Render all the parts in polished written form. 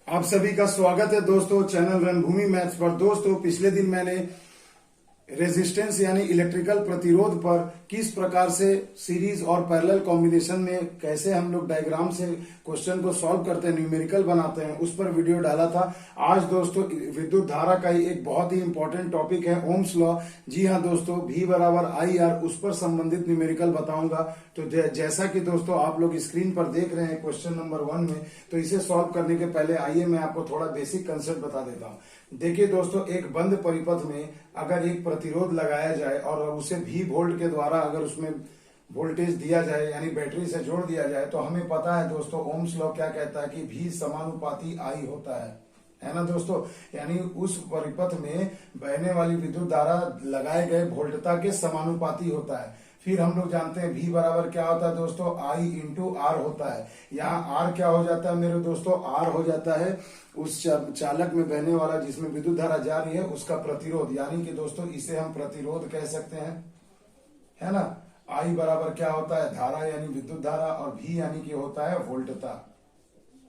आप सभी का स्वागत है दोस्तों चैनल रणभूमि मैथ्स पर। दोस्तों पिछले दिन मैंने रेजिस्टेंस यानी इलेक्ट्रिकल प्रतिरोध पर किस प्रकार से सीरीज और पैरेलल कॉम्बिनेशन में कैसे हम लोग डायग्राम से क्वेश्चन को सॉल्व करते हैं, न्यूमेरिकल बनाते हैं, उस पर वीडियो डाला था। आज दोस्तों विद्युत धारा का ही एक बहुत ही इंपॉर्टेंट टॉपिक है ओम्स लॉ। जी हाँ दोस्तों, V बराबर IR, उस पर संबंधित न्यूमेरिकल बताऊंगा। तो जैसा कि दोस्तों आप लोग स्क्रीन पर देख रहे हैं क्वेश्चन नंबर 1 में, तो इसे सॉल्व करने के पहले आइए मैं आपको थोड़ा बेसिक कंसेप्ट बता देता हूँ। देखिए दोस्तों, एक बंद परिपथ में अगर एक प्रतिरोध लगाया जाए और उसे V वोल्ट के द्वारा अगर उसमें वोल्टेज दिया जाए यानी बैटरी से जोड़ दिया जाए, तो हमें पता है दोस्तों ओम्स लॉ क्या कहता है कि V समानुपाती I होता है ना दोस्तों। यानी उस परिपथ में बहने वाली विद्युत धारा लगाए गए वोल्टता के समानुपाती होता है। फिर हम लोग जानते हैं V बराबर क्या होता है दोस्तों, I इंटू R होता है। यहाँ R क्या हो जाता है मेरे दोस्तों, R हो जाता है उस चालक में बहने वाला जिसमें विद्युत धारा जा रही है उसका प्रतिरोध, यानी कि दोस्तों इसे हम प्रतिरोध कह सकते हैं, है ना। I बराबर क्या होता है, धारा यानी विद्युत धारा, और V यानी कि होता है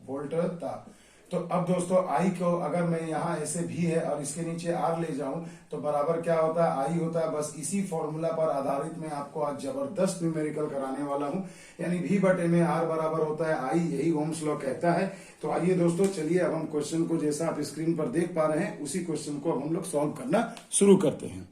वोल्टता। तो अब दोस्तों I को अगर मैं यहाँ ऐसे V है और इसके नीचे R ले जाऊं तो बराबर क्या होता है, I होता है। बस इसी फॉर्मूला पर आधारित मैं आपको आज जबरदस्त न्यूमेरिकल कराने वाला हूं। यानी V बटे में R बराबर होता है I, यही ओम्स लॉ कहता है। तो आइए दोस्तों, चलिए अब हम क्वेश्चन को जैसा आप स्क्रीन पर देख पा रहे हैं उसी क्वेश्चन को अब हम लोग सॉल्व करना शुरू करते हैं।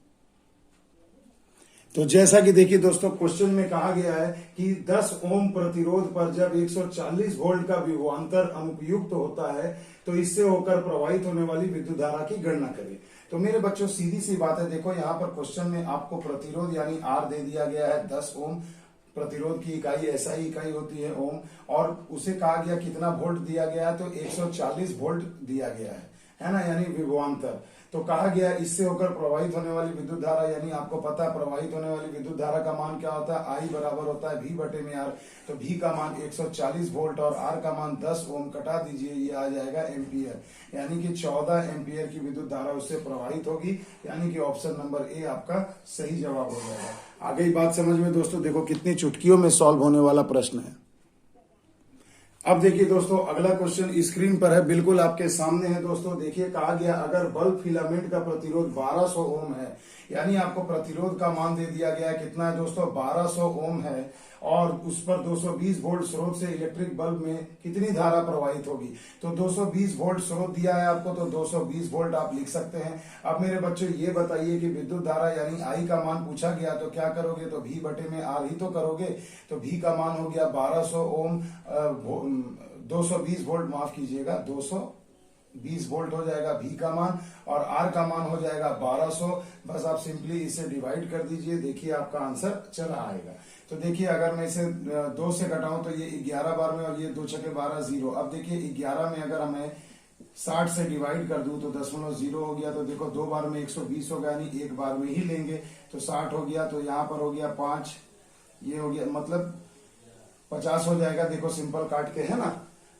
तो जैसा कि देखिए दोस्तों, क्वेश्चन में कहा गया है कि 10 ओम प्रतिरोध पर जब 140 वोल्ट का विभवांतर अनुपयुक्त होता है तो इससे होकर प्रवाहित होने वाली विद्युत धारा की गणना करें। तो मेरे बच्चों सीधी सी बात है, देखो यहाँ पर क्वेश्चन में आपको प्रतिरोध यानी R दे दिया गया है 10 ओम। प्रतिरोध की इकाई SI इकाई होती है ओम, और उसे कहा गया कितना वोल्ट दिया गया है, तो 140 वोल्ट दिया गया है ना, यानी विभवांतर। तो कहा गया इससे होकर प्रवाहित होने वाली विद्युत धारा, यानी आपको पता है प्रवाहित होने वाली विद्युत धारा का मान क्या होता है, I बराबर होता है V बटे में R। तो V का मान 140 वोल्ट और R का मान 10 ओम, कटा दीजिए, ये आ जाएगा एम्पियर, यानी कि 14 एम्पियर की विद्युत धारा उससे प्रवाहित होगी। यानी कि ऑप्शन नंबर A आपका सही जवाब हो जाएगा। आ गई बात समझ में दोस्तों, देखो कितनी चुटकियों में सॉल्व होने वाला प्रश्न है। अब देखिए दोस्तों, अगला क्वेश्चन स्क्रीन पर है, बिल्कुल आपके सामने है दोस्तों। देखिए कहा गया अगर बल्ब फिलामेंट का प्रतिरोध 1200 ओम है, यानी आपको प्रतिरोध का मान दे दिया गया है कितना है दोस्तों, 1200 ओम है, और उस पर 220 वोल्ट स्रोत से इलेक्ट्रिक बल्ब में कितनी धारा प्रवाहित होगी। तो 220 वोल्ट स्रोत दिया है आपको, तो 220 वोल्ट आप लिख सकते हैं। अब मेरे बच्चों ये बताइए कि विद्युत धारा यानी I का मान पूछा गया, तो क्या करोगे, तो V बटे में R ही तो करोगे। तो V का मान हो गया 1200 ओम, 220 वोल्ट, माफ कीजिएगा 220 वोल्ट हो जाएगा V का मान, और R का मान हो जाएगा 1200। बस आप सिंपली इसे डिवाइड कर दीजिए, देखिए आपका आंसर चला आएगा। तो देखिए अगर मैं इसे 2 से घटाऊं तो ये 11 बार में, और ये 2 छके 12 0। अब देखिए 11 में अगर हमें 60 से डिवाइड कर दूं तो 0.0 हो गया। तो देखो 2 बार में 120 होगा, यानी एक बार में ही लेंगे तो 60 हो गया। तो यहाँ पर हो गया 5, ये हो गया मतलब 50 हो जाएगा। देखो सिंपल काट के, है ना।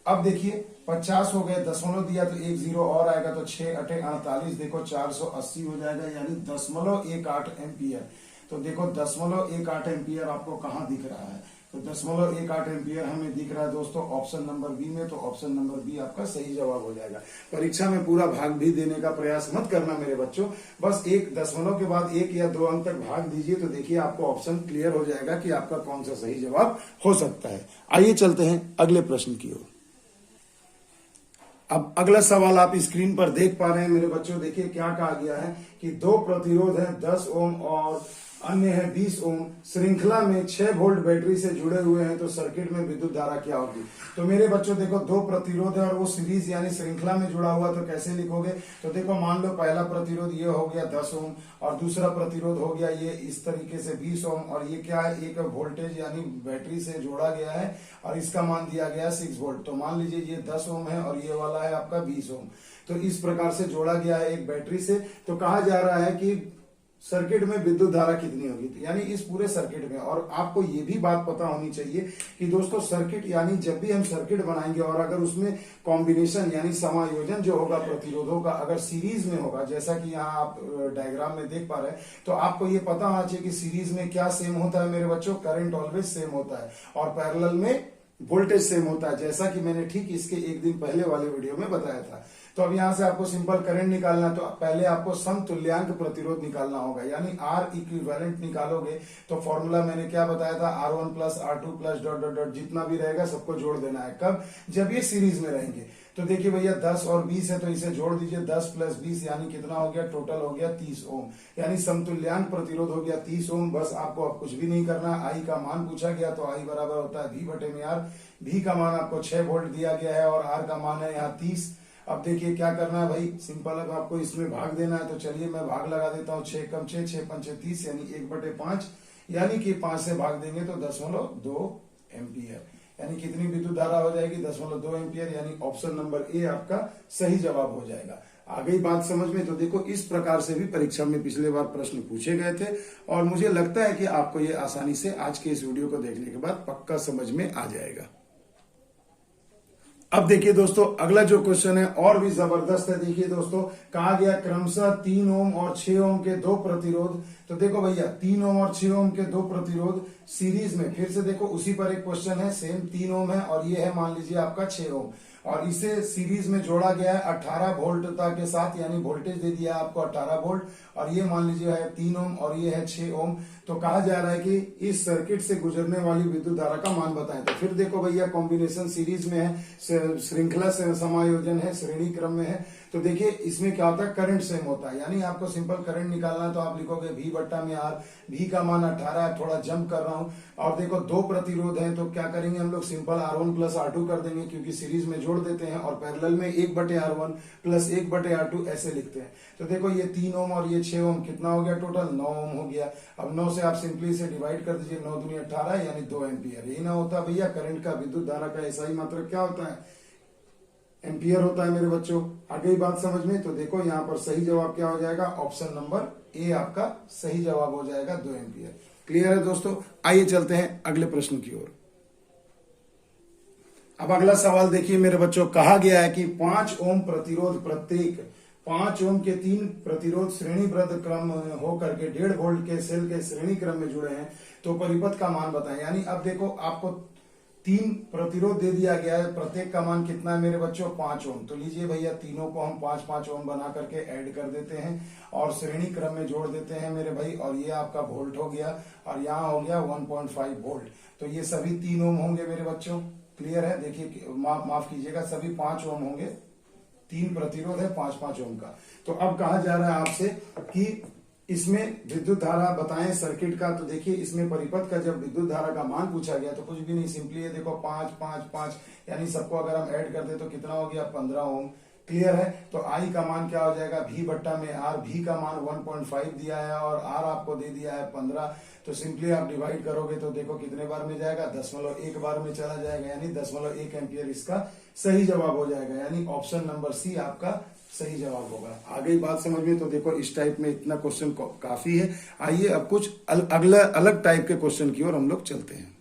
अब देखिए 50 हो गए, दशमलव दिया तो 1 0 और आएगा, तो 6 8 48, देखो 480 हो जाएगा, यानी 0.18 एम्पियर। तो देखो 0.18 एम्पियर आपको कहाँ दिख रहा है, तो 0.18 एम्पियर हमें दिख रहा है दोस्तों ऑप्शन नंबर बी में। तो ऑप्शन नंबर बी आपका सही जवाब हो जाएगा। परीक्षा में पूरा भाग भी देने का प्रयास मत करना मेरे बच्चों, बस एक दशमलव के बाद 1 या 2 अंक तक भाग दीजिए, तो देखिए आपको ऑप्शन क्लियर हो जाएगा कि आपका कौन सा सही जवाब हो सकता है। आइए चलते हैं अगले प्रश्न की ओर। अब अगला सवाल आप स्क्रीन पर देख पा रहे हैं मेरे बच्चों। देखिए क्या कहा गया है कि 2 प्रतिरोध है 10 ओम और अन्य है 20 ओम, श्रृंखला में 6 वोल्ट बैटरी से जुड़े हुए हैं, तो सर्किट में विद्युत धारा क्या होगी। तो मेरे बच्चों देखो 2 प्रतिरोध है और वो सीरीज यानी श्रृंखला में जुड़ा हुआ, तो कैसे लिखोगे, तो देखो मान लो पहला प्रतिरोध ये हो गया 10 ओम, और दूसरा प्रतिरोध हो गया ये इस तरीके से 20 ओम, और ये क्या है, एक वोल्टेज यानी बैटरी से जोड़ा गया है और इसका मान दिया गया 6 वोल्ट। तो मान लीजिए ये 10 ओम है और ये वाला है आपका 20 ओम। तो इस प्रकार से जोड़ा गया है एक बैटरी से। तो कहा जा रहा है कि सर्किट में विद्युत धारा कितनी होगी, यानी इस पूरे सर्किट में। और आपको ये भी बात पता होनी चाहिए कि दोस्तों सर्किट यानी जब भी हम सर्किट बनाएंगे और अगर उसमें कॉम्बिनेशन यानी समायोजन जो होगा प्रतिरोधों का अगर सीरीज में होगा, जैसा कि यहाँ आप डायग्राम में देख पा रहे हैं, तो आपको ये पता होना चाहिए कि सीरीज में क्या सेम होता है मेरे बच्चों, करंट ऑलवेज सेम होता है, और पैरेलल में वोल्टेज सेम होता है, जैसा कि मैंने ठीक इसके एक दिन पहले वाले वीडियो में बताया था। तो अब यहां से आपको सिंपल करंट निकालना, तो पहले आपको समतुल्यांक प्रतिरोध निकालना होगा, यानी आर इक्विवेलेंट निकालोगे। तो फॉर्मूला मैंने क्या बताया था, R1 plus R2 plus dot dot dot, जितना भी रहेगा सबको जोड़ देना है। कब? जब ये सीरीज में रहेंगे। तो देखिए भैया 10 और 20 है, तो इसे जोड़ दीजिए, 10 प्लस 20 यानी कितना हो गया, टोटल हो गया 30 ओम, यानी समतुल्यांक प्रतिरोध हो गया 30 ओम। बस आपको अब कुछ भी नहीं करना। आई का मान पूछा गया, तो आई बराबर होता है V बटे में R। V का मान आपको 6 वोल्ट दिया गया है और R का मान है यहाँ 30। अब देखिए क्या करना है भाई, सिंपल। अब आपको इसमें भाग देना है, तो चलिए मैं भाग लगा देता हूँ। 6 कम 6, 6 पंचे 30, यानी 1/5, यानी कि 5 से भाग देंगे तो 0.2 एम्पियर, यानी कितनी विद्युत धारा हो जाएगी, 0.2 एम्पियर, यानी ऑप्शन नंबर ए आपका सही जवाब हो जाएगा। आ गई बात समझ में? तो देखो इस प्रकार से भी परीक्षा में पिछले बार प्रश्न पूछे गए थे, और मुझे लगता है कि आपको ये आसानी से आज के इस वीडियो को देखने के बाद पक्का समझ में आ जाएगा। अब देखिए दोस्तों, अगला जो क्वेश्चन है और भी जबरदस्त है। देखिए दोस्तों, कहा गया क्रमशः 3 ओम और 6 ओम के दो प्रतिरोध। तो देखो भैया 3 ओम और 6 ओम के दो प्रतिरोध सीरीज में, फिर से देखो उसी पर एक क्वेश्चन है, सेम 3 ओम है और ये है मान लीजिए आपका 6 ओम, और इसे सीरीज में जोड़ा गया है 18 वोल्टता के साथ, यानी वोल्टेज दे दिया है आपको 18 वोल्ट, और ये मान लीजिए है 3 ओम और ये है 6 ओम। तो कहा जा रहा है कि इस सर्किट से गुजरने वाली विद्युत धारा का मान बताएं। तो फिर देखो भैया कॉम्बिनेशन सीरीज में है, श्रृंखला से समायोजन है, श्रेणी क्रम में है। तो देखिए इसमें क्या होता है, करंट सेम होता है, यानी आपको सिंपल करंट निकालना है, तो आप लिखोगे V बट्टा में R। V का मान 18 है, थोड़ा जंप कर रहा हूं। और देखो दो प्रतिरोध हैं, तो क्या करेंगे हम लोग, सिंपल R1 प्लस R2 कर देंगे, क्योंकि सीरीज में जोड़ देते हैं, और पैरेलल में 1/R1 प्लस 1/R2 ऐसे लिखते हैं। तो देखो ये 3 ओम और ये 6 ओम कितना हो गया, टोटल 9 ओम हो गया। अब 9 से आप सिंपली से डिवाइड कर दीजिए, 9 दूनी 18, यानी 2 एम्पियर। यही ना होता भैया करंट का, विद्युत धारा का ऐसा ही मात्रक क्या होता है, एम्पियर होता है मेरे बच्चों। आ गई बात समझ में? तो देखो यहाँ पर सही जवाब क्या हो जाएगा, ऑप्शन नंबर ए आपका सही जवाब हो जाएगा, 2 एम्पियर। क्लियर है दोस्तों? आइए चलते हैं अगले प्रश्न की ओर। अब अगला सवाल देखिए मेरे बच्चों, कहा गया है कि 5 ओम प्रतिरोध प्रत्येक 5 ओम के 3 प्रतिरोध श्रेणीबद्ध क्रम हो करके 1.5 वोल्ट के सेल के श्रेणी क्रम में जुड़े हैं, तो परिपथ का मान बताएं। यानी अब देखो आपको 3 प्रतिरोध दे दिया गया है, प्रत्येक का मान कितना है मेरे बच्चों, 5 ओम। तो लीजिए भैया तीनों को हम 5-5 ओम बना करके ऐड कर देते हैं और श्रेणी क्रम में जोड़ देते हैं मेरे भाई, और ये आपका वोल्ट हो गया, और यहाँ हो गया 1.5 वोल्ट। तो ये सभी 3 ओम होंगे मेरे बच्चों। क्लियर है? देखिए माफ कीजिएगा, सभी 5 ओम होंगे, 3 प्रतिरोध है 5-5 ओम का। तो अब कहा जा रहा है आपसे कि इसमें विद्युत धारा बताएं सर्किट का। तो देखिए इसमें परिपथ का जब विद्युत धारा का मान पूछा गया, तो कुछ भी नहीं, सिंपली ये देखो 5-5-5, यानी सबको अगर हम ऐड कर दे तो कितना हो गया, 15 ओम। क्लियर है? तो आई का मान क्या हो जाएगा, V बट्टा में R। V का मान 1.5 दिया है और R आपको दे दिया है 15। तो सिंपली आप डिवाइड करोगे तो देखो कितने बार में जाएगा, 0.1 बार में चला जाएगा, यानी 0.1 एम्पियर इसका सही जवाब हो जाएगा, यानी ऑप्शन नंबर सी आपका सही जवाब होगा। आ गई बात समझ में? तो देखो इस टाइप में इतना क्वेश्चन काफी है। आइए अब कुछ अगला अलग टाइप के क्वेश्चन की ओर हम लोग चलते हैं।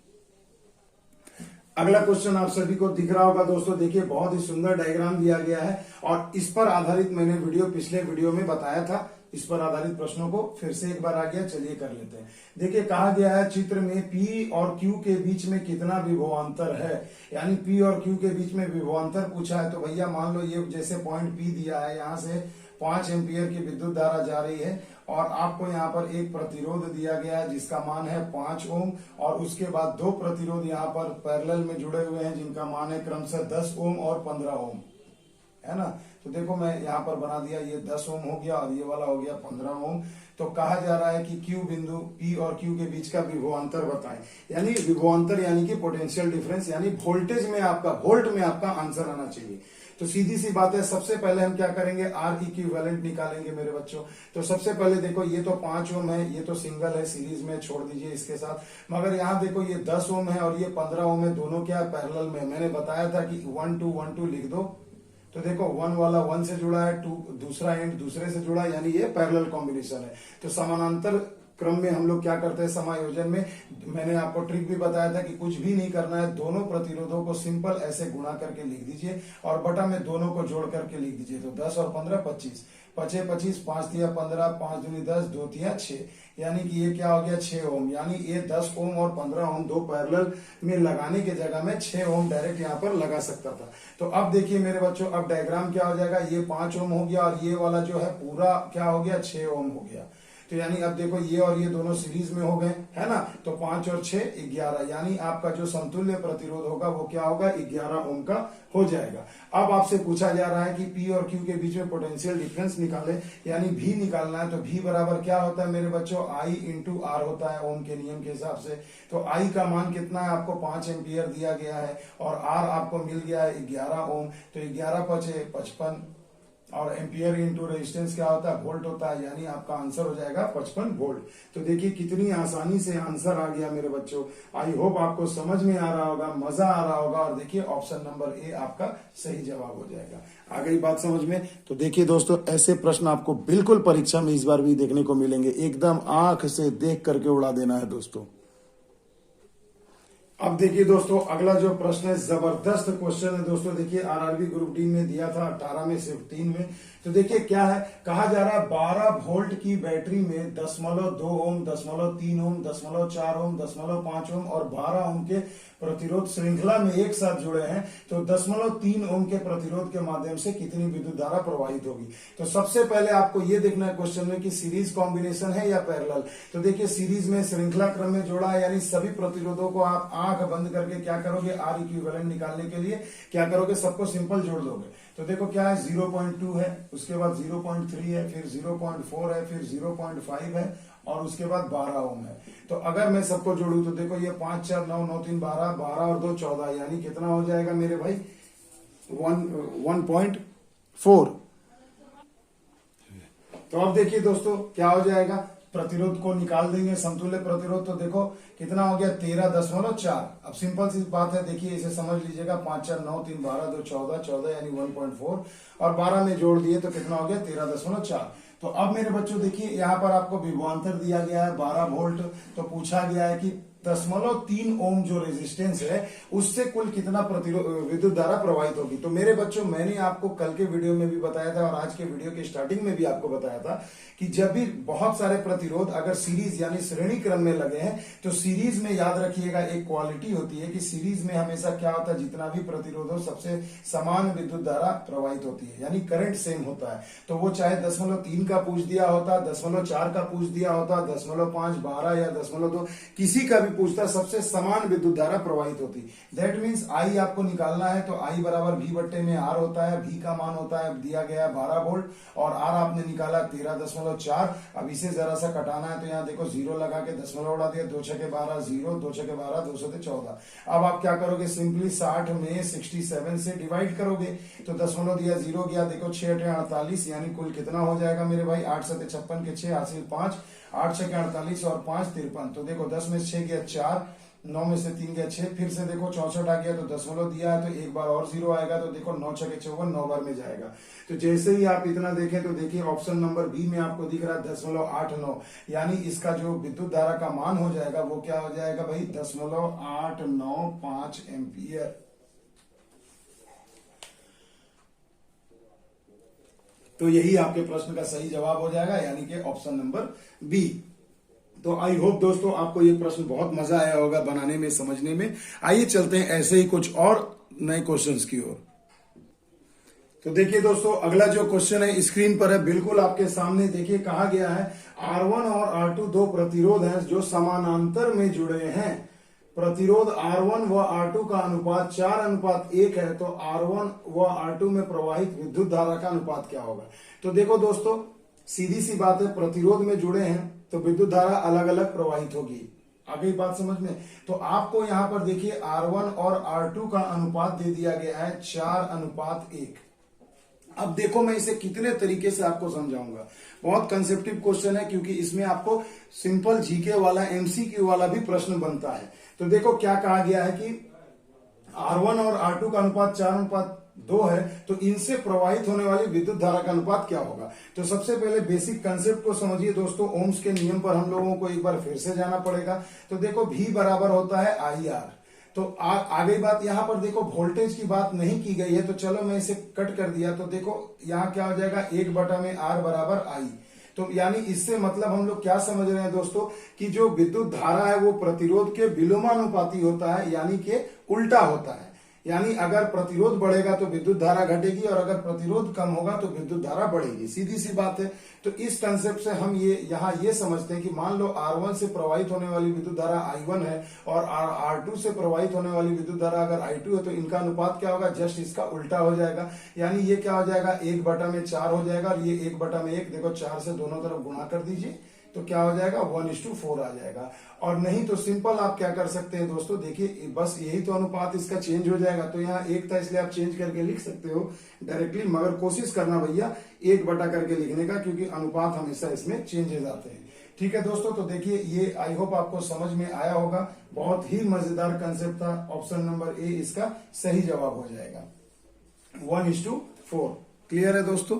अगला क्वेश्चन आप सभी को दिख रहा होगा दोस्तों, देखिए बहुत ही सुंदर डायग्राम दिया गया है, और इस पर आधारित मैंने पिछले वीडियो में बताया था। इस पर आधारित प्रश्नों को फिर से एक बार आ गया, चलिए कर लेते हैं। देखिए कहा गया है चित्र में P और Q के बीच में कितना विभवांतर है, यानी P और Q के बीच में विभवांतर पूछा है। तो भैया मान लो ये जैसे पॉइंट P दिया है, यहाँ से 5 एम्पियर की विद्युत धारा जा रही है, और आपको यहाँ पर एक प्रतिरोध दिया गया है जिसका मान है 5 ओम, और उसके बाद 2 प्रतिरोध यहाँ पर पैरेलल में जुड़े हुए हैं जिनका मान है क्रमशः 10 ओम और 15 ओम, है ना। तो देखो मैं यहाँ पर बना दिया, ये 10 ओम हो गया और ये वाला हो गया 15 ओम। तो कहा जा रहा है कि Q बिंदु P और Q के बीच का विभवांतर बताएं, यानी विभवांतर यानी कि पोटेंशियल डिफरेंस, यानी वोल्टेज में आपका, वोल्ट में आपका आंसर आना चाहिए। तो सीधी सी बात है, सबसे पहले हम क्या करेंगे, R इक्विवेलेंट निकालेंगे मेरे बच्चों। तो सबसे पहले देखो ये तो 5 ओम है, ये तो सिंगल है, सीरीज में छोड़ दीजिए इसके साथ। मगर यहाँ देखो ये 10 ओम है और ये 15 ओम है, दोनों क्या पैरेलल में। मैंने बताया था कि 1 2 1 2 लिख दो। तो देखो 1 वाला 1 से जुड़ा है, 2 दूसरा एंड दूसरे से जुड़ा, यानी ये पैरेलल कॉम्बिनेशन है। तो समानांतर क्रम में हम लोग क्या करते हैं समायोजन में, मैंने आपको ट्रिक भी बताया था कि कुछ भी नहीं करना है, दोनों प्रतिरोधों को सिंपल ऐसे गुणा करके लिख दीजिए और बटा में दोनों को जोड़ करके लिख दीजिए। तो 10 और 15 25, 25 25, 5 तिया 15, 5 दूनी 10, 2 तिया 6, यानी कि ये क्या हो गया 6 ओम। यानी ये 10 ओम और 15 ओम दो पैरेलल में लगाने की जगह में 6 ओम डायरेक्ट यहाँ पर लगा सकता था। तो अब देखिए मेरे बच्चों, अब डायग्राम क्या हो जाएगा, ये 5 ओम हो गया और ये वाला जो है पूरा क्या हो गया 6 ओम हो गया। तो यानी अब देखो ये और ये दोनों सीरीज में हो गए, है ना। तो 5 और 6 11, यानी आपका जो समतुल्य प्रतिरोध होगा वो क्या होगा 11 ओम का हो जाएगा। अब आपसे पूछा जा रहा है कि P और Q के बीच में पोटेंशियल डिफरेंस निकाले, यानी V निकालना है। तो V बराबर क्या होता है मेरे बच्चों, I इंटू R होता है ओम के नियम के हिसाब से। तो I का मान कितना है, आपको 5 एम्पियर दिया गया है और R आपको मिल गया है 11 ओम। तो 11 5 55 और एम्पियर इंटू रेजिस्टेंस क्या होता है, वोल्ट होता है, यानी आपका आंसर हो जाएगा 55 वोल्ट। तो देखिए कितनी आसानी से आंसर आ गया मेरे बच्चों। आई होप आपको समझ में आ रहा होगा, मजा आ रहा होगा। और देखिए ऑप्शन नंबर ए आपका सही जवाब हो जाएगा। आ गई बात समझ में। तो देखिए दोस्तों, ऐसे प्रश्न आपको बिल्कुल परीक्षा में इस बार भी देखने को मिलेंगे, एकदम आंख से देख करके उड़ा देना है दोस्तों। अब देखिए दोस्तों, अगला जो प्रश्न है जबरदस्त क्वेश्चन है दोस्तों। देखिए आरआरबी ग्रुप डी में दिया था 18 में सिर्फ 3 में। तो देखिए क्या है, कहा जा रहा है 12 वोल्ट की बैटरी में 0.2 ओम, 0.3 ओम, 0.4 ओम, 0.5 ओम और 12 ओम के प्रतिरोध श्रृंखला में एक साथ जुड़े हैं। तो 0.3 ओम के प्रतिरोध के माध्यम से कितनी विद्युत धारा प्रवाहित होगी। तो सबसे पहले आपको यह देखना है क्वेश्चन में कि सीरीज कॉम्बिनेशन है या पैरेलल। तो देखिए सीरीज में श्रृंखला क्रम में जोड़ा है, यानी सभी प्रतिरोधों को आप आंख बंद करके क्या करोगे, आर इक्विवेलेंट निकालने के लिए क्या करोगे, सबको सिंपल जोड़ दोगे। तो देखो क्या है 0.2 है, उसके बाद 0.3 है, फिर 0.4 है, फिर 0.5 है और उसके बाद 12 ओम है। तो अगर मैं सबको जोड़ू तो देखो ये 5 4 9 9 3 12, 12 और 2 14, यानी कितना हो जाएगा मेरे भाई 1.4। तो अब देखिए दोस्तों क्या हो जाएगा, प्रतिरोध को निकाल देंगे, समतुल्य प्रतिरोध। तो देखो कितना हो गया 13.4। अब सिंपल सी बात है, देखिए इसे समझ लीजिएगा, 5 4 9 3 12 2 14, 14 यानी 1.4 और 12 में जोड़ दिए तो कितना हो गया 13.4। तो अब मेरे बच्चों देखिए यहाँ पर आपको विभवांतर दिया गया है 12 वोल्ट। तो पूछा गया है कि 0.3 ओम जो रेजिस्टेंस है उससे कुल कितना प्रतिरोध विद्युत धारा प्रवाहित होगी। तो मेरे बच्चों मैंने आपको कल के वीडियो में भी बताया था और आज के वीडियो के स्टार्टिंग में भी आपको बताया था कि जब भी बहुत सारे प्रतिरोध अगर सीरीज यानी श्रेणी क्रम में लगे हैं तो सीरीज में याद रखिएगा एक क्वालिटी होती है कि सीरीज में हमेशा क्या होता है, जितना भी प्रतिरोध हो सबसे समान विद्युत धारा प्रवाहित होती है, यानी करंट सेम होता है। तो वो चाहे 0.3 का पूछ दिया होता, 0.4 का पूछ दिया होता, 0.5 12 या 0.2 किसी का भी पूछता, सबसे समान विद्युत धारा प्रवाहित होती। दैट मीन्स आई आपको निकालना है तो आई बराबर V बट्टे में R होता है। V का मान होता है दिया गया 12 वोल्ट और R आपने निकाला 13.4। अब इसे जरा सा कटाना है तो यहाँ देखो 0 लगा के दशमलव उड़ा दिया, 2 6 12 0, 2 6 12 2 7 14। अब आप क्या करोगे, सिंपली 60 में 67 से डिवाइड करोगे तो दशमलव दिया 0 गया, देखो 6 8 48, यानी कुल कितना हो जाएगा मेरे भाई 8 7 56 के 6 हासिल 5, 8 6 48 और 5 53। तो देखो 10 में 6 गया 4, 9 में से 3 गया 6, फिर से देखो 64 आ गया तो दशमलव दिया है तो एक बार और 0 आएगा तो देखो 9 6 54, 9 बार में जाएगा। तो जैसे ही आप इतना देखें तो देखिए ऑप्शन नंबर बी में आपको दिख रहा है 0.89, यानी इसका जो विद्युत धारा का मान हो जाएगा वो क्या हो जाएगा भाई 0.895 एम्पियर। तो यही आपके प्रश्न का सही जवाब हो जाएगा, यानी कि ऑप्शन नंबर बी। तो आई होप दोस्तों आपको ये प्रश्न बहुत मजा आया होगा बनाने में, समझने में। आइए चलते हैं ऐसे ही कुछ और नए क्वेश्चंस की ओर। तो देखिए दोस्तों, अगला जो क्वेश्चन है स्क्रीन पर है, बिल्कुल आपके सामने। देखिए कहा गया है R1 और R2 दो प्रतिरोध हैं जो समानांतर में जुड़े हैं। प्रतिरोध R1 व R2 का अनुपात 4:1 है। तो R1 व R2 में प्रवाहित विद्युत धारा का अनुपात क्या होगा। तो देखो दोस्तों, सीधी सी बात है, प्रतिरोध में जुड़े हैं तो विद्युत धारा अलग अलग प्रवाहित होगी। आ गई बात समझ में। तो आपको यहां पर देखिए R1 और R2 का अनुपात दे दिया गया है 4:1। अब देखो मैं इसे कितने तरीके से आपको समझाऊंगा। बहुत कंसेप्टिव क्वेश्चन है क्योंकि इसमें आपको सिंपल जीके वाला एमसीक्यू वाला भी प्रश्न बनता है। तो देखो क्या कहा गया है कि R1 और R2 का अनुपात 2 है, तो इनसे प्रवाहित होने वाली विद्युत धारा का अनुपात क्या होगा। तो सबसे पहले बेसिक कंसेप्ट को समझिए दोस्तों, ओम्स के नियम पर हम लोगों को एक बार फिर से जाना पड़ेगा। तो देखो V बराबर होता है IR। तो आ गई बात, यहां पर देखो वोल्टेज की बात नहीं की गई है, तो चलो मैं इसे कट कर दिया। तो देखो यहां क्या हो जाएगा, 1/R बराबर I। तो यानी इससे मतलब हम लोग क्या समझ रहे हैं दोस्तों, कि जो विद्युत धारा है वो प्रतिरोध के विलोमानुपाती होता है, यानी कि उल्टा होता है। यानी अगर प्रतिरोध बढ़ेगा तो विद्युत धारा घटेगी, और अगर प्रतिरोध कम होगा तो विद्युत धारा बढ़ेगी, सीधी सी बात है। तो इस कंसेप्ट से हम ये समझते हैं कि मान लो R1 से प्रवाहित होने वाली विद्युत धारा I1 है, और R2 से प्रवाहित होने वाली विद्युत धारा अगर I2 है, तो इनका अनुपात क्या होगा, जस्ट इसका उल्टा हो जाएगा। यानी ये क्या हो जाएगा, 1/4 हो जाएगा, और ये 1/1। देखो 4 से दोनों तरफ गुणा कर दीजिए, तो क्या हो जाएगा, 1:4 आ जाएगा। और नहीं तो सिंपल आप क्या कर सकते हैं दोस्तों, देखिए बस यही तो अनुपात इसका चेंज हो जाएगा। तो यहाँ 1 था इसलिए आप चेंज करके लिख सकते हो डायरेक्टली, मगर कोशिश करना भैया 1/, करके लिखने का, क्योंकि अनुपात हमेशा इसमें चेंजेस आते हैं। ठीक है दोस्तों, तो देखिए ये आई होप आपको समझ में आया होगा। बहुत ही मजेदार कंसेप्ट था। ऑप्शन नंबर ए इसका सही जवाब हो जाएगा, 1:4। क्लियर है दोस्तों।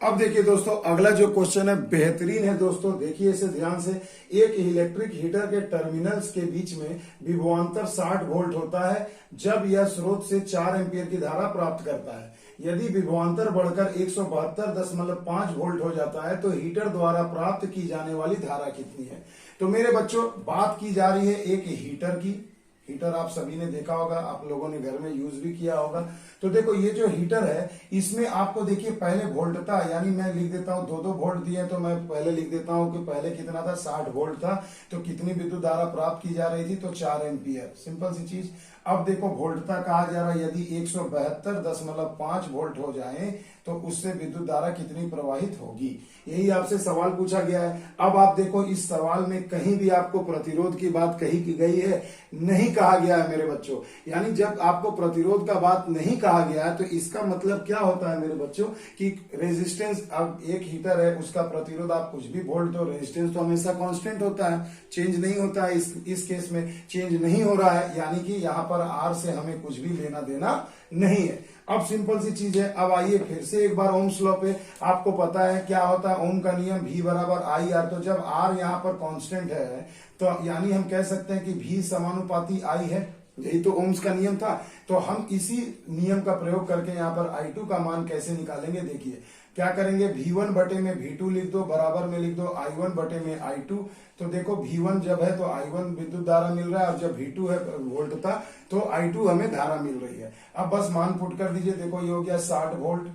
अब देखिए दोस्तों, अगला जो क्वेश्चन है बेहतरीन है दोस्तों, देखिए इसे ध्यान से। एक इलेक्ट्रिक हीटर के टर्मिनल्स के बीच में विभवांतर 60 वोल्ट होता है जब यह स्रोत से 4 एम्पियर की धारा प्राप्त करता है। यदि विभवांतर बढ़कर 172.5 वोल्ट हो जाता है तो हीटर द्वारा प्राप्त की जाने वाली धारा कितनी है। तो मेरे बच्चों, बात की जा रही है एक हीटर की। हीटर आप सभी ने देखा होगा, आप लोगों ने घर में यूज भी किया होगा। तो देखो ये जो हीटर है, इसमें आपको देखिए पहले वोल्टता, यानी मैं लिख देता हूं 2 वोल्ट दिए, तो मैं पहले लिख देता हूं कि पहले कितना था, 60 वोल्ट था। तो कितनी विद्युत धारा प्राप्त की जा रही थी, तो 4 एम्पियर, सिंपल सी चीज। अब देखो वोल्टता कहा जा रहा है, यदि 172.5 वोल्ट हो जाए तो उससे विद्युत धारा कितनी प्रवाहित होगी, यही आपसे सवाल पूछा गया है। अब आप देखो इस सवाल में कहीं भी आपको प्रतिरोध की बात कही की गई है, नहीं कहा गया है मेरे बच्चों। यानी जब आपको प्रतिरोध का बात नहीं कहा गया है तो इसका मतलब क्या होता है मेरे बच्चों, कि रेजिस्टेंस, अब एक हीटर है उसका प्रतिरोध आप कुछ भी वोल्ट दो, रेजिस्टेंस तो हमेशा कांस्टेंट होता है, चेंज नहीं होता है। इस केस में चेंज नहीं हो रहा है, यानी कि यहाँ पर आर से हमें कुछ भी लेना देना नहीं है। अब सिंपल सी चीज है। अब आइए फिर से एक बार ओम्स लॉ पे, आपको पता है क्या होता है ओम का नियम, V बराबर IR। तो जब R यहाँ पर कांस्टेंट है तो यानी हम कह सकते हैं कि V समानुपाती I है, यही तो ओम्स का नियम था। तो हम इसी नियम का प्रयोग करके यहाँ पर I2 का मान कैसे निकालेंगे, देखिए क्या करेंगे, V1 बटे में V2 लिख दो, बराबर में लिख दो I1 बटे में I2। तो देखो V1 जब है तो I1 विद्युत धारा मिल रहा है, और जब V2 है वोल्टता तो I2 हमें धारा मिल रही है। अब बस मान पुट कर दीजिए, देखो ये हो गया 60 वोल्ट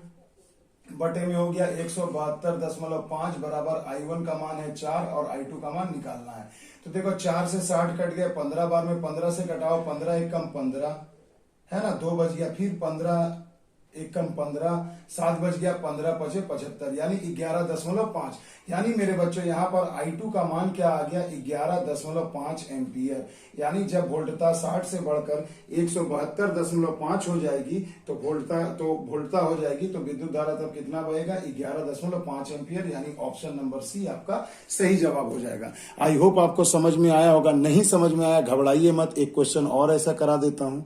बटे में हो गया 172.5 बराबर I1 का मान है 4 और I2 का मान निकालना है। तो देखो 4 से 60 कट गया, 15 बार में 15 से कटाओ, 15 एक कम 15 है ना, 2 बच गया, फिर 15 एक कम 15, 7 बच गया, 15 पचे 75, यानी 11.5। यानी मेरे बच्चों यहाँ पर I2 का मान क्या आ गया, 11.5 एम्पियर। यानी जब वोल्टता 60 से बढ़कर 172.5 हो जाएगी तो वोल्टता हो जाएगी, तो विद्युत धारा तब कितना बहेगा, 11.5 एम्पियर। यानी ऑप्शन नंबर सी आपका सही जवाब हो जाएगा। आई होप आपको समझ में आया होगा। नहीं समझ में आया घबराइए मत, एक क्वेश्चन और ऐसा करा देता हूं।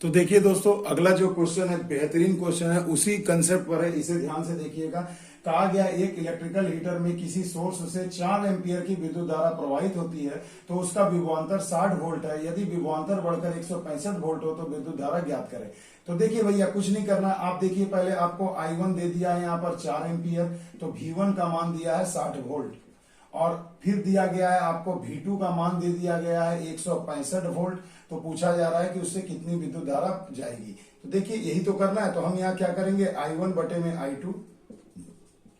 तो देखिए दोस्तों, अगला जो क्वेश्चन है बेहतरीन क्वेश्चन है, उसी कंसेप्ट पर है, इसे ध्यान से देखिएगा। कहा गया एक इलेक्ट्रिकल हीटर में किसी सोर्स से 4 एम्पियर की विद्युत धारा प्रवाहित होती है, तो उसका विभवांतर 60 वोल्ट है। यदि विभवांतर बढ़कर 165 वोल्ट हो तो विद्युत धारा ज्ञात करें। तो देखिए भैया कुछ नहीं करना, आप देखिए पहले आपको I1 दे दिया है यहाँ पर 4 एम्पियर, तो V1 का मान दिया है 60 वोल्ट, और फिर दिया गया है आपको V2 का मान दे दिया गया है 165 वोल्ट। तो पूछा जा रहा है कि उससे कितनी विद्युत धारा जाएगी। तो देखिए यही तो करना है। तो हम यहाँ क्या करेंगे, I1 बटे में I2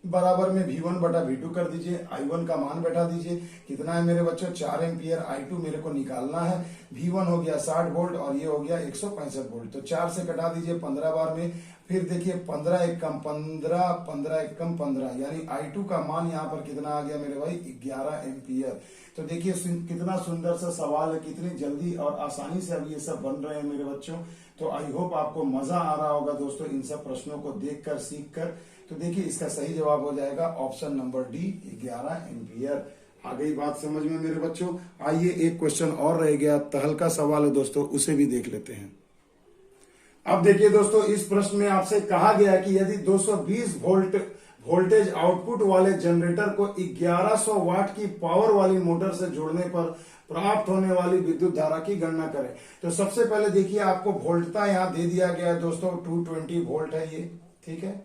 बराबर में V1 बटा V2 कर दीजिए, I1 का मान बैठा दीजिए, कितना है मेरे बच्चों 4 एम्पियर, I2 मेरे को निकालना है। V1 हो गया 60 वोल्ट और ये हो गया 165 वोल्ट। तो 4 से कटा दीजिए 15 बार में, फिर देखिए 15 एक कम 15, 15 एक कम 15, यानी I2 का मान यहाँ पर कितना आ गया मेरे भाई, 11 एम्पियर। तो देखिए कितना सुंदर सा सवाल है, कितनी जल्दी और आसानी से अब ये सब बन रहे हैं मेरे बच्चों। तो आई होप आपको मजा आ रहा होगा दोस्तों इन सब प्रश्नों को देखकर, सीखकर। तो देखिए इसका सही जवाब हो जाएगा ऑप्शन नंबर डी, 11 एम्पियर। आ गई बात समझ में मेरे बच्चों। आइए एक क्वेश्चन और रह गया, तहल्का सवाल है दोस्तों, उसे भी देख लेते हैं। अब देखिए दोस्तों, इस प्रश्न में आपसे कहा गया है कि यदि 220 वोल्ट वोल्टेज आउटपुट वाले जनरेटर को 1100 वाट की पावर वाली मोटर से जोड़ने पर प्राप्त होने वाली विद्युत धारा की गणना करें। तो सबसे पहले देखिए, आपको वोल्टता यहां दे दिया गया है दोस्तों, 220 वोल्ट है ये, ठीक है।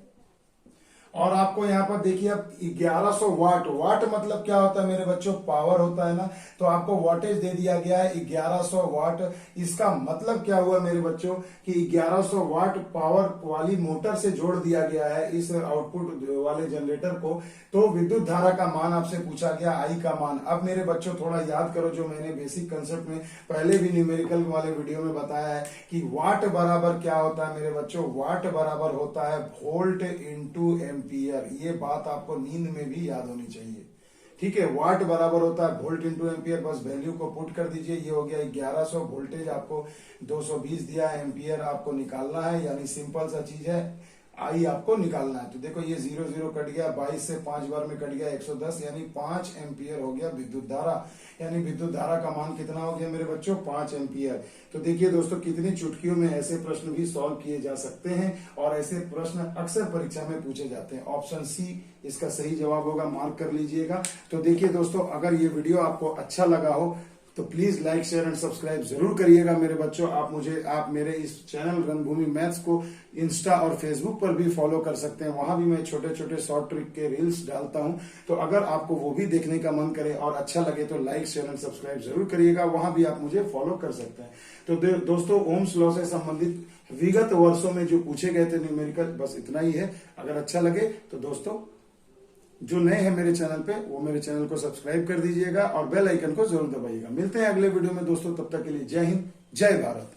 और आपको यहाँ पर देखिए अब 1100 वाट, वाट मतलब क्या होता है मेरे बच्चों, पावर होता है ना। तो आपको वाटेज दे दिया गया है 1100 वाट। इसका मतलब क्या हुआ मेरे बच्चों कि 1100 वाट पावर वाली मोटर से जोड़ दिया गया है इस आउटपुट वाले जनरेटर को। तो विद्युत धारा का मान आपसे पूछा गया, आई का मान। अब मेरे बच्चों थोड़ा याद करो, जो मैंने बेसिक कंसेप्ट में पहले भी न्यूमेरिकल वाले वीडियो में बताया है कि वाट बराबर क्या होता है मेरे बच्चों, वाट बराबर होता है वोल्ट इंटू एम्पियर। ये बात आपको नींद में भी याद होनी चाहिए, ठीक है। वाट बराबर होता है वोल्ट इंटू एम्पियर, बस वैल्यू को पुट कर दीजिए। ये हो गया 1100, वोल्टेज आपको 220 दिया है, एम्पियर आपको निकालना है, यानी सिंपल सा चीज है, आई आपको निकालना है। तो देखो ये 0 0 कट गया, 22 से 5 बार में कट गया 110, यानी 5 एम्पियर हो गया विद्युत धारा। यानी विद्युत धारा का मान कितना हो गया मेरे बच्चों, 5 एम्पियर। तो देखिए दोस्तों, कितनी चुटकियों में ऐसे प्रश्न भी सॉल्व किए जा सकते हैं, और ऐसे प्रश्न अक्सर परीक्षा में पूछे जाते हैं। ऑप्शन सी इसका सही जवाब होगा, मार्क कर लीजिएगा। तो देखिए दोस्तों, अगर ये वीडियो आपको अच्छा लगा हो तो please like, share and subscribe जरूर करिएगा मेरे बच्चों। आप मेरे इस चैनल रंगभूमि मैथ्स को इंस्टा और फेसबुक पर भी फॉलो कर सकते हैं। वहां भी मैं छोटे छोटे शॉर्ट ट्रिक के रील्स डालता हूं। तो अगर आपको वो भी देखने का मन करे और अच्छा लगे तो लाइक, शेयर एंड सब्सक्राइब जरूर करिएगा। वहां भी आप मुझे फॉलो कर सकते हैं। तो दोस्तों, ओम्स लॉ से संबंधित विगत वर्षों में जो पूछे गए थे न्यूमेरिकल, बस इतना ही है। अगर अच्छा लगे तो दोस्तों, जो नए हैं मेरे चैनल पे, वो मेरे चैनल को सब्सक्राइब कर दीजिएगा और बेल आइकन को जरूर दबाइएगा। मिलते हैं अगले वीडियो में दोस्तों, तब तक के लिए जय हिंद, जय भारत।